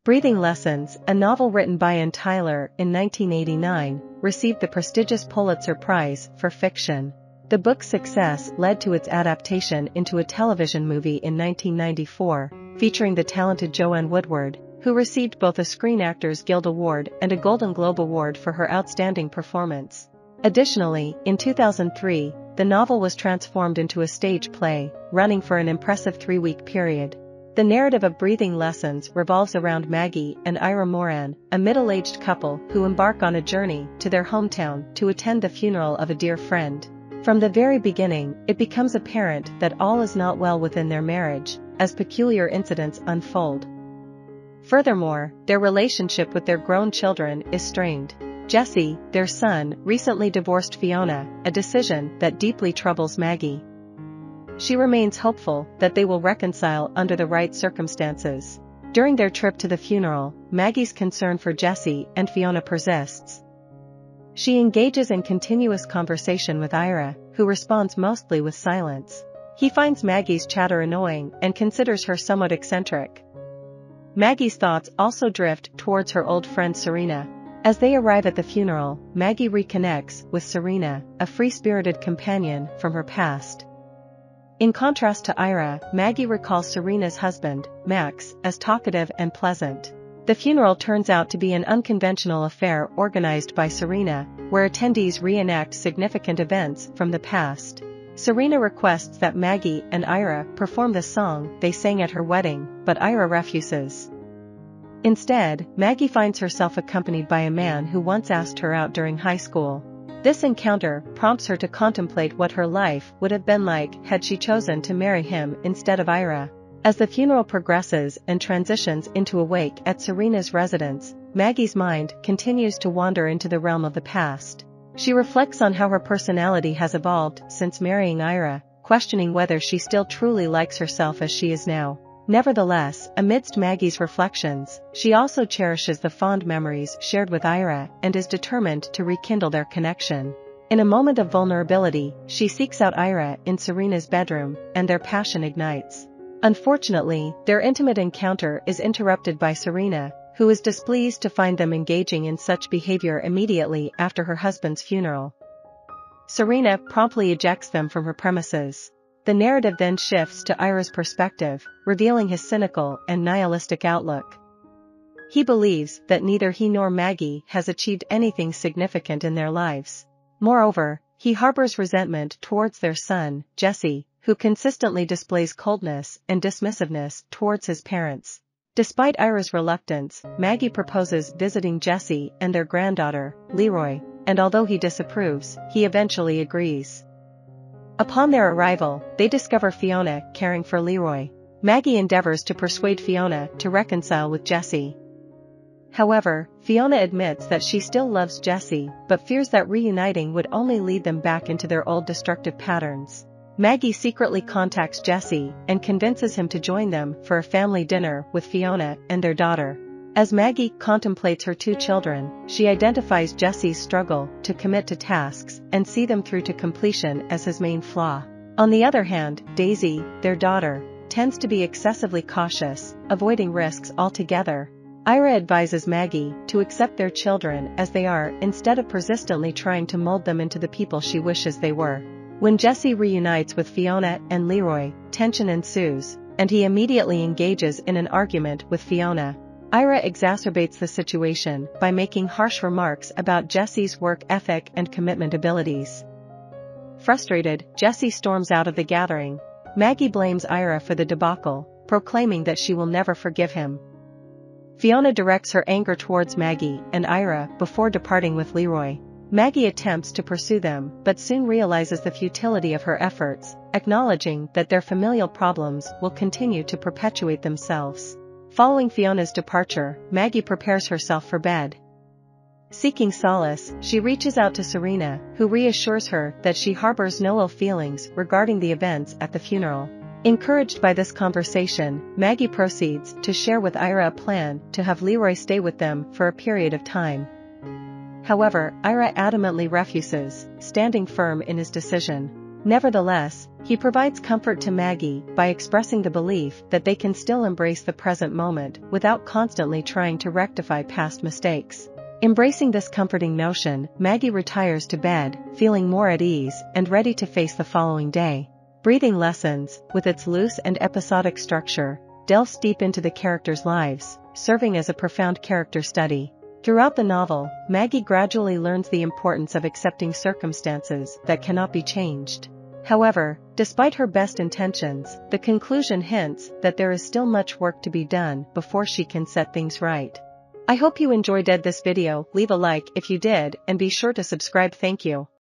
Breathing Lessons, a novel written by Ann Tyler in 1989, received the prestigious Pulitzer Prize for fiction. The book's success led to its adaptation into a television movie in 1994, featuring the talented Joanne Woodward, who received both a Screen Actors Guild Award and a Golden Globe Award for her outstanding performance. Additionally, in 2003, the novel was transformed into a stage play, running for an impressive 3-week period. The narrative of Breathing Lessons revolves around Maggie and Ira Moran, a middle-aged couple who embark on a journey to their hometown to attend the funeral of a dear friend. From the very beginning, it becomes apparent that all is not well within their marriage, as peculiar incidents unfold. Furthermore, their relationship with their grown children is strained. Jesse, their son, recently divorced Fiona, a decision that deeply troubles Maggie. She remains hopeful that they will reconcile under the right circumstances. During their trip to the funeral, Maggie's concern for Jesse and Fiona persists. She engages in continuous conversation with Ira, who responds mostly with silence. He finds Maggie's chatter annoying and considers her somewhat eccentric. Maggie's thoughts also drift towards her old friend Serena. As they arrive at the funeral, Maggie reconnects with Serena, a free-spirited companion from her past. In contrast to Ira, Maggie recalls Serena's husband, Max, as talkative and pleasant. The funeral turns out to be an unconventional affair organized by Serena, where attendees reenact significant events from the past. Serena requests that Maggie and Ira perform the song they sang at her wedding, but Ira refuses. Instead, Maggie finds herself accompanied by a man who once asked her out during high school. This encounter prompts her to contemplate what her life would have been like had she chosen to marry him instead of Ira. As the funeral progresses and transitions into a wake at Serena's residence, Maggie's mind continues to wander into the realm of the past. She reflects on how her personality has evolved since marrying Ira, questioning whether she still truly likes herself as she is now. Nevertheless, amidst Maggie's reflections, she also cherishes the fond memories shared with Ira and is determined to rekindle their connection. In a moment of vulnerability, she seeks out Ira in Serena's bedroom, and their passion ignites. Unfortunately, their intimate encounter is interrupted by Serena, who is displeased to find them engaging in such behavior immediately after her husband's funeral. Serena promptly ejects them from her premises. The narrative then shifts to Ira's perspective, revealing his cynical and nihilistic outlook. He believes that neither he nor Maggie has achieved anything significant in their lives. Moreover, he harbors resentment towards their son, Jesse, who consistently displays coldness and dismissiveness towards his parents. Despite Ira's reluctance, Maggie proposes visiting Jesse and their granddaughter, Leroy, and although he disapproves, he eventually agrees. Upon their arrival, they discover Fiona caring for Leroy. Maggie endeavors to persuade Fiona to reconcile with Jesse. However, Fiona admits that she still loves Jesse, but fears that reuniting would only lead them back into their old destructive patterns. Maggie secretly contacts Jesse and convinces him to join them for a family dinner with Fiona and their daughter. As Maggie contemplates her 2 children, she identifies Jesse's struggle to commit to tasks and see them through to completion as his main flaw. On the other hand, Daisy, their daughter, tends to be excessively cautious, avoiding risks altogether. Ira advises Maggie to accept their children as they are instead of persistently trying to mold them into the people she wishes they were. When Jesse reunites with Fiona and Leroy, tension ensues, and he immediately engages in an argument with Fiona. Ira exacerbates the situation by making harsh remarks about Jesse's work ethic and commitment abilities. Frustrated, Jesse storms out of the gathering. Maggie blames Ira for the debacle, proclaiming that she will never forgive him. Fiona directs her anger towards Maggie and Ira before departing with Leroy. Maggie attempts to pursue them but soon realizes the futility of her efforts, acknowledging that their familial problems will continue to perpetuate themselves. Following Fiona's departure, Maggie prepares herself for bed. Seeking solace, she reaches out to Serena, who reassures her that she harbors no ill feelings regarding the events at the funeral. Encouraged by this conversation, Maggie proceeds to share with Ira a plan to have Leroy stay with them for a period of time. However, Ira adamantly refuses, standing firm in his decision. Nevertheless, He provides comfort to Maggie by expressing the belief that they can still embrace the present moment without constantly trying to rectify past mistakes. Embracing this comforting notion, Maggie retires to bed, feeling more at ease and ready to face the following day. Breathing Lessons, with its loose and episodic structure, delves deep into the characters' lives, serving as a profound character study. Throughout the novel, Maggie gradually learns the importance of accepting circumstances that cannot be changed. However, despite her best intentions, the conclusion hints that there is still much work to be done before she can set things right. I hope you enjoyed this video. Leave a like if you did and be sure to subscribe. Thank you.